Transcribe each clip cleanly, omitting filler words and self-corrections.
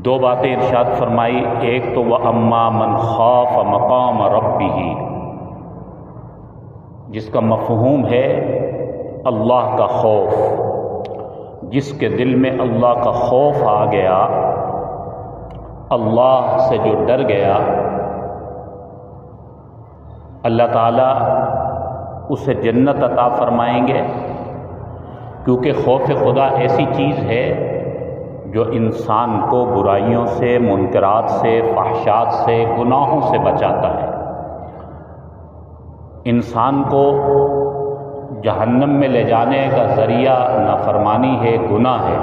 دو باتیں ارشاد فرمائی، ایک تو وَأَمَّا مَنْ خَافَ مَقَامَ رَبِّهِ، جس کا مفہوم ہے اللہ کا خوف، جس کے دل میں اللہ کا خوف آ گیا، اللہ سے جو ڈر گیا، اللہ تعالیٰ اسے جنت عطا فرمائیں گے، کیونکہ خوف خدا ایسی چیز ہے جو انسان کو برائیوں سے، منکرات سے، فحشات سے، گناہوں سے بچاتا ہے۔ انسان کو جہنم میں لے جانے کا ذریعہ نافرمانی ہے، گناہ ہے،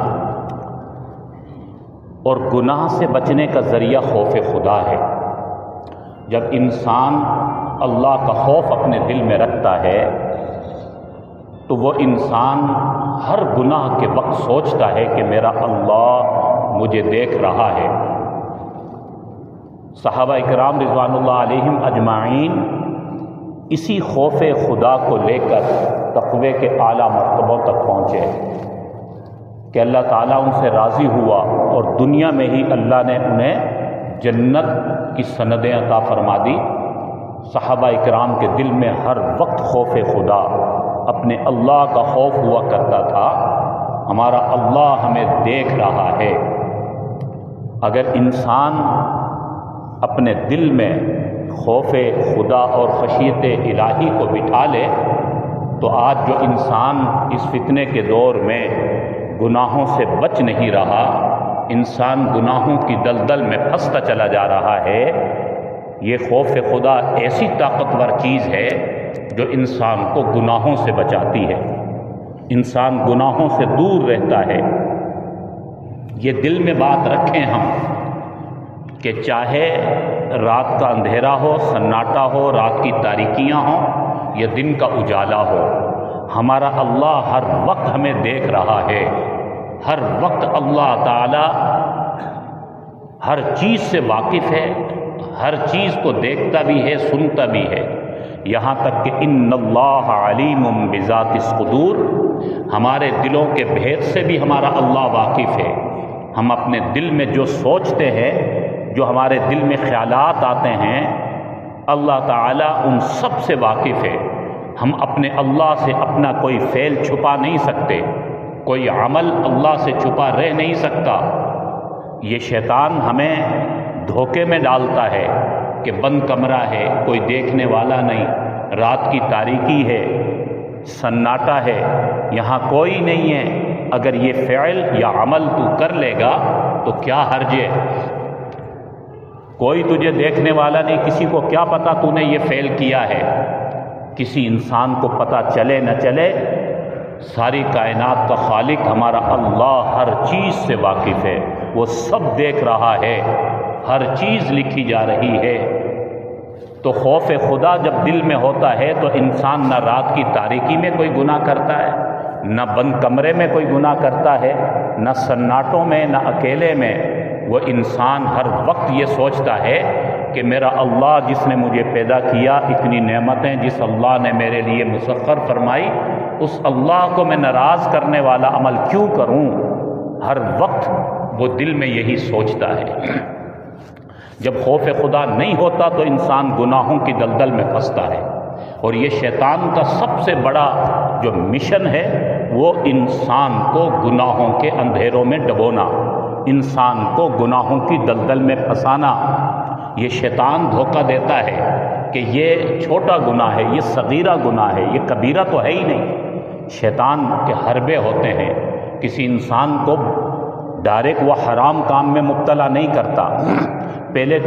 اور گناہ سے بچنے کا ذریعہ خوف خدا ہے۔ جب انسان اللہ کا خوف اپنے دل میں رکھتا ہے تو وہ انسان ہر گناہ کے وقت سوچتا ہے کہ میرا اللہ مجھے دیکھ رہا ہے۔ صحابہ اکرام رضوان اللہ علیہم اجمعین اسی خوف خدا کو لے کر تقوی کے اعلیٰ مرتبوں تک پہنچے کہ اللہ تعالیٰ ان سے راضی ہوا، اور دنیا میں ہی اللہ نے انہیں جنت کی سندیں عطا فرما دی۔ صحابہ اکرام کے دل میں ہر وقت خوف خدا، اپنے اللہ کا خوف ہوا کرتا تھا، ہمارا اللہ ہمیں دیکھ رہا ہے۔ اگر انسان اپنے دل میں خوف خدا اور خشیت الہی کو بٹھا لے تو آج جو انسان اس فتنے کے دور میں گناہوں سے بچ نہیں رہا، انسان گناہوں کی دلدل میں پھنستا چلا جا رہا ہے۔ یہ خوف خدا ایسی طاقتور چیز ہے جو انسان کو گناہوں سے بچاتی ہے، انسان گناہوں سے دور رہتا ہے۔ یہ دل میں بات رکھیں ہم کہ چاہے رات کا اندھیرا ہو، سناٹا ہو، رات کی تاریکیاں ہوں یا دن کا اجالا ہو، ہمارا اللہ ہر وقت ہمیں دیکھ رہا ہے۔ ہر وقت اللہ تعالی ہر چیز سے واقف ہے، ہر چیز کو دیکھتا بھی ہے، سنتا بھی ہے، یہاں تک کہ ان اللہ علیم بذات الصدور، ہمارے دلوں کے بھید سے بھی ہمارا اللہ واقف ہے۔ ہم اپنے دل میں جو سوچتے ہیں، جو ہمارے دل میں خیالات آتے ہیں، اللہ تعالیٰ ان سب سے واقف ہے۔ ہم اپنے اللہ سے اپنا کوئی فعل چھپا نہیں سکتے، کوئی عمل اللہ سے چھپا رہ نہیں سکتا۔ یہ شیطان ہمیں دھوکے میں ڈالتا ہے کہ بند کمرہ ہے، کوئی دیکھنے والا نہیں، رات کی تاریکی ہے، سناٹا ہے، یہاں کوئی نہیں ہے، اگر یہ فعل یا عمل تو کر لے گا تو کیا حرج ہے؟ کوئی تجھے دیکھنے والا نہیں، کسی کو کیا پتا تو نے یہ فعل کیا ہے؟ کسی انسان کو پتہ چلے نہ چلے، ساری کائنات کا خالق ہمارا اللہ ہر چیز سے واقف ہے، وہ سب دیکھ رہا ہے، ہر چیز لکھی جا رہی ہے۔ تو خوف خدا جب دل میں ہوتا ہے تو انسان نہ رات کی تاریکی میں کوئی گناہ کرتا ہے، نہ بند کمرے میں کوئی گناہ کرتا ہے، نہ سناٹوں میں، نہ اکیلے میں۔ وہ انسان ہر وقت یہ سوچتا ہے کہ میرا اللہ جس نے مجھے پیدا کیا، اتنی نعمتیں جس اللہ نے میرے لیے مسخر فرمائی، اس اللہ کو میں ناراض کرنے والا عمل کیوں کروں؟ ہر وقت وہ دل میں یہی سوچتا ہے۔ جب خوف خدا نہیں ہوتا تو انسان گناہوں کی دلدل میں پھنستا ہے، اور یہ شیطان کا سب سے بڑا جو مشن ہے وہ انسان کو گناہوں کے اندھیروں میں ڈبونا، انسان کو گناہوں کی دلدل میں پھنسانا۔ یہ شیطان دھوکہ دیتا ہے کہ یہ چھوٹا گناہ ہے، یہ صغیرہ گناہ ہے، یہ کبیرہ تو ہے ہی نہیں۔ شیطان کے حربے ہوتے ہیں، کسی انسان کو ڈائریکٹ وہ حرام کام میں مبتلا نہیں کرتا، پہلے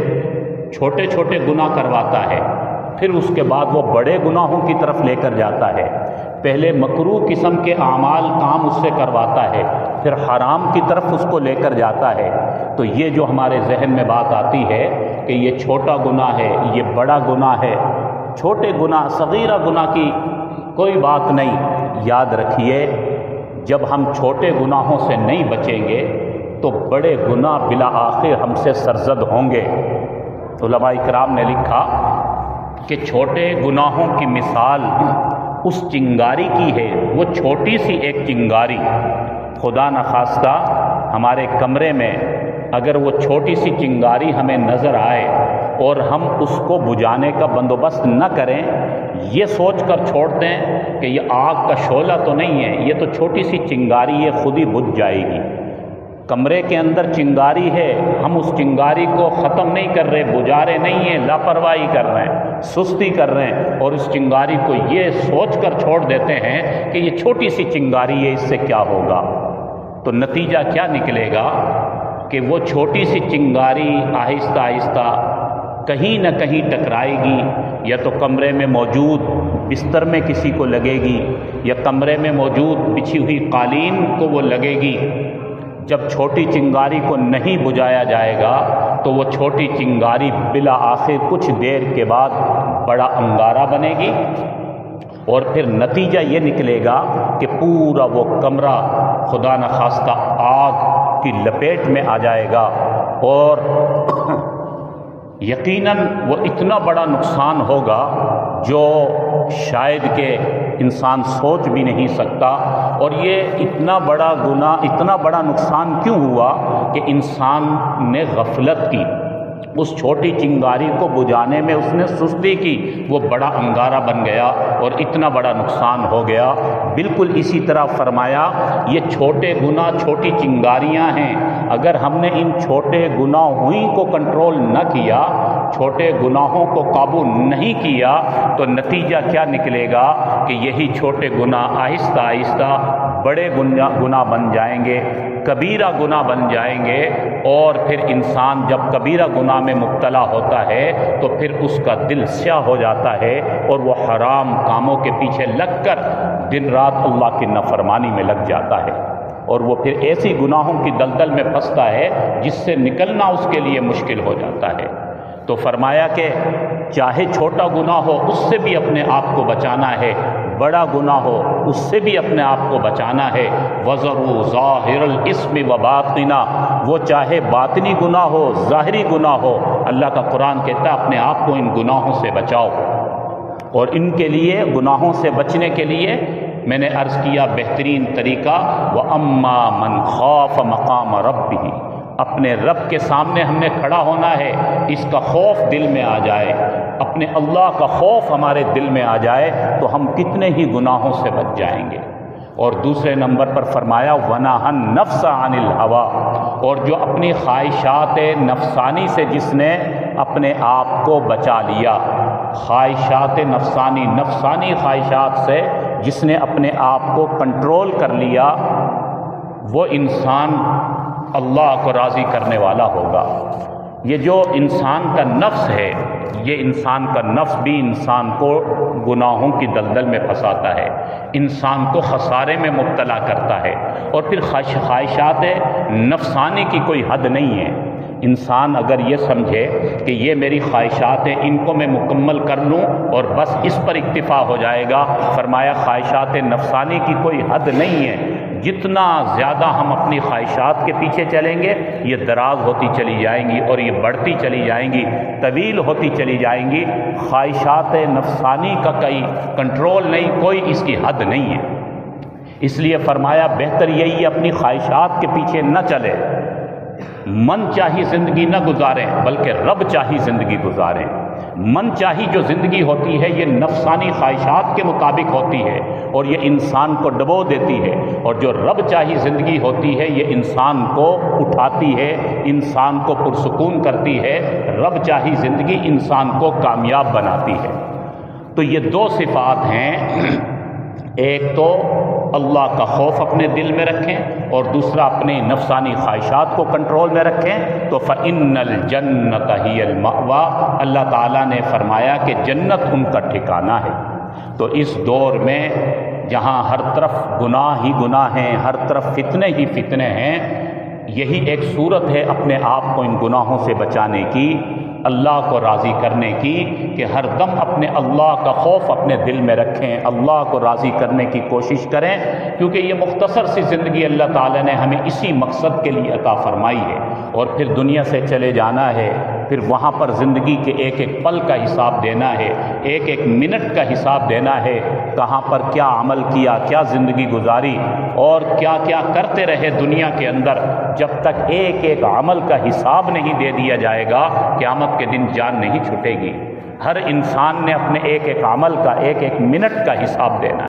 چھوٹے چھوٹے گناہ کرواتا ہے، پھر اس کے بعد وہ بڑے گناہوں کی طرف لے کر جاتا ہے۔ پہلے مکروہ قسم کے اعمال کام اس سے کرواتا ہے، پھر حرام کی طرف اس کو لے کر جاتا ہے۔ تو یہ جو ہمارے ذہن میں بات آتی ہے کہ یہ چھوٹا گناہ ہے، یہ بڑا گناہ ہے، چھوٹے گناہ، صغیرہ گناہ کی کوئی بات نہیں۔ یاد رکھیے، جب ہم چھوٹے گناہوں سے نہیں بچیں گے تو بڑے گناہ بالآخر ہم سے سرزد ہوں گے۔ علماء کرام نے لکھا کہ چھوٹے گناہوں کی مثال اس چنگاری کی ہے، وہ چھوٹی سی ایک چنگاری، خدا نخواستہ ہمارے کمرے میں اگر وہ چھوٹی سی چنگاری ہمیں نظر آئے اور ہم اس کو بجھانے کا بندوبست نہ کریں، یہ سوچ کر چھوڑ دیں کہ یہ آگ کا شعلہ تو نہیں ہے، یہ تو چھوٹی سی چنگاری ہے، خود ہی بجھ جائے گی۔ کمرے کے اندر چنگاری ہے، ہم اس چنگاری کو ختم نہیں کر رہے، بجھا رہے نہیں ہیں، لاپرواہی کر رہے ہیں، سستی کر رہے ہیں، اور اس چنگاری کو یہ سوچ کر چھوڑ دیتے ہیں کہ یہ چھوٹی سی چنگاری ہے، اس سے کیا ہوگا، تو نتیجہ کیا نکلے گا کہ وہ چھوٹی سی چنگاری آہستہ آہستہ کہیں نہ کہیں ٹکرائے گی، یا تو کمرے میں موجود بستر میں کسی کو لگے گی، یا کمرے میں موجود بچھی ہوئی قالین کو وہ لگے گی۔ جب چھوٹی چنگاری کو نہیں بجھایا جائے گا تو وہ چھوٹی چنگاری بلا آخر کچھ دیر کے بعد بڑا انگارہ بنے گی، اور پھر نتیجہ یہ نکلے گا کہ پورا وہ کمرہ خدا نخواستہ آگ کی لپیٹ میں آ جائے گا، اور یقیناً وہ اتنا بڑا نقصان ہوگا جو شاید کہ انسان سوچ بھی نہیں سکتا۔ اور یہ اتنا بڑا گناہ، اتنا بڑا نقصان کیوں ہوا کہ انسان نے غفلت کی، اس چھوٹی چنگاری کو بجھانے میں اس نے سستی کی، وہ بڑا انگارہ بن گیا اور اتنا بڑا نقصان ہو گیا۔ بالکل اسی طرح فرمایا یہ چھوٹے گناہ چھوٹی چنگاریاں ہیں، اگر ہم نے ان چھوٹے گناہوں کو کنٹرول نہ کیا، چھوٹے گناہوں کو قابو نہیں کیا، تو نتیجہ کیا نکلے گا کہ یہی چھوٹے گناہ آہستہ آہستہ بڑے گناہ بن جائیں گے، کبیرہ گناہ بن جائیں گے، اور پھر انسان جب کبیرہ گناہ میں مبتلا ہوتا ہے تو پھر اس کا دل سیاہ ہو جاتا ہے، اور وہ حرام کاموں کے پیچھے لگ کر دن رات اللہ کی نافرمانی میں لگ جاتا ہے، اور وہ پھر ایسی گناہوں کی دلدل میں پھنستا ہے جس سے نکلنا اس کے لیے مشکل ہو جاتا ہے۔ تو فرمایا کہ چاہے چھوٹا گناہ ہو اس سے بھی اپنے آپ کو بچانا ہے، بڑا گناہ ہو اس سے بھی اپنے آپ کو بچانا ہے۔ وَذَرُوا ظَاهِرَ الْإِثْمِ وَبَاطِنَهُ، وہ چاہے باطنی گناہ ہو ظاہری گناہ ہو، اللہ کا قرآن کہتا ہے اپنے آپ کو ان گناہوں سے بچاؤ، اور ان کے لیے گناہوں سے بچنے کے لیے میں نے عرض کیا بہترین طریقہ وَأَمَّا مَنْ خَافَ مَقَامَ رَبِّهِ، اپنے رب کے سامنے ہم نے کھڑا ہونا ہے، اس کا خوف دل میں آ جائے، اپنے اللہ کا خوف ہمارے دل میں آ جائے تو ہم کتنے ہی گناہوں سے بچ جائیں گے۔ اور دوسرے نمبر پر فرمایا وَنَهَا النَّفْسَ عَنِ الْهَوَىٰ، اور جو اپنی خواہشات نفسانی سے جس نے اپنے آپ کو بچا لیا، خواہشات نفسانی خواہشات سے جس نے اپنے آپ کو کنٹرول کر لیا، وہ انسان اللہ کو راضی کرنے والا ہوگا۔ یہ جو انسان کا نفس ہے، یہ انسان کا نفس بھی انسان کو گناہوں کی دلدل میں پھنساتا ہے، انسان کو خسارے میں مبتلا کرتا ہے، اور پھر خواہشات نفسانی کی کوئی حد نہیں ہے۔ انسان اگر یہ سمجھے کہ یہ میری خواہشات ہیں، ان کو میں مکمل کر لوں اور بس اس پر اکتفا ہو جائے گا، فرمایا خواہشات نفسانی کی کوئی حد نہیں ہے، جتنا زیادہ ہم اپنی خواہشات کے پیچھے چلیں گے یہ دراز ہوتی چلی جائیں گی، اور یہ بڑھتی چلی جائیں گی، طویل ہوتی چلی جائیں گی۔ خواہشات نفسانی کا کوئی کنٹرول نہیں، کوئی اس کی حد نہیں ہے۔ اس لیے فرمایا بہتر یہی اپنی خواہشات کے پیچھے نہ چلے، من چاہی زندگی نہ گزاریں بلکہ رب چاہی زندگی گزاریں۔ من چاہی جو زندگی ہوتی ہے یہ نفسانی خواہشات کے مطابق ہوتی ہے اور یہ انسان کو ڈبو دیتی ہے، اور جو رب چاہی زندگی ہوتی ہے یہ انسان کو اٹھاتی ہے، انسان کو پرسکون کرتی ہے۔ رب چاہی زندگی انسان کو کامیاب بناتی ہے۔ تو یہ دو صفات ہیں، ایک تو اللہ کا خوف اپنے دل میں رکھیں اور دوسرا اپنے نفسانی خواہشات کو کنٹرول میں رکھیں، تو فَإِنَّ الْجَنَّةَ هِيَ الْمَأْوَىٰ، اللہ تعالیٰ نے فرمایا کہ جنت ان کا ٹھکانہ ہے۔ تو اس دور میں جہاں ہر طرف گناہ ہی گناہ ہیں، ہر طرف فتنے ہی فتنے ہیں، یہی ایک صورت ہے اپنے آپ کو ان گناہوں سے بچانے کی، اللہ کو راضی کرنے کی، کہ ہر دم اپنے اللہ کا خوف اپنے دل میں رکھیں، اللہ کو راضی کرنے کی کوشش کریں، کیونکہ یہ مختصر سی زندگی اللہ تعالیٰ نے ہمیں اسی مقصد کے لیے عطا فرمائی ہے، اور پھر دنیا سے چلے جانا ہے، پھر وہاں پر زندگی کے ایک ایک پل کا حساب دینا ہے، ایک ایک منٹ کا حساب دینا ہے، کہاں پر کیا عمل کیا، کیا زندگی گزاری اور کیا کیا کرتے رہے دنیا کے اندر، جب تک ایک ایک عمل کا حساب نہیں دے دیا جائے گا قیامت کے دن جان نہیں چھٹے گی۔ ہر انسان نے اپنے ایک ایک عمل کا، ایک ایک منٹ کا حساب دینا ہے۔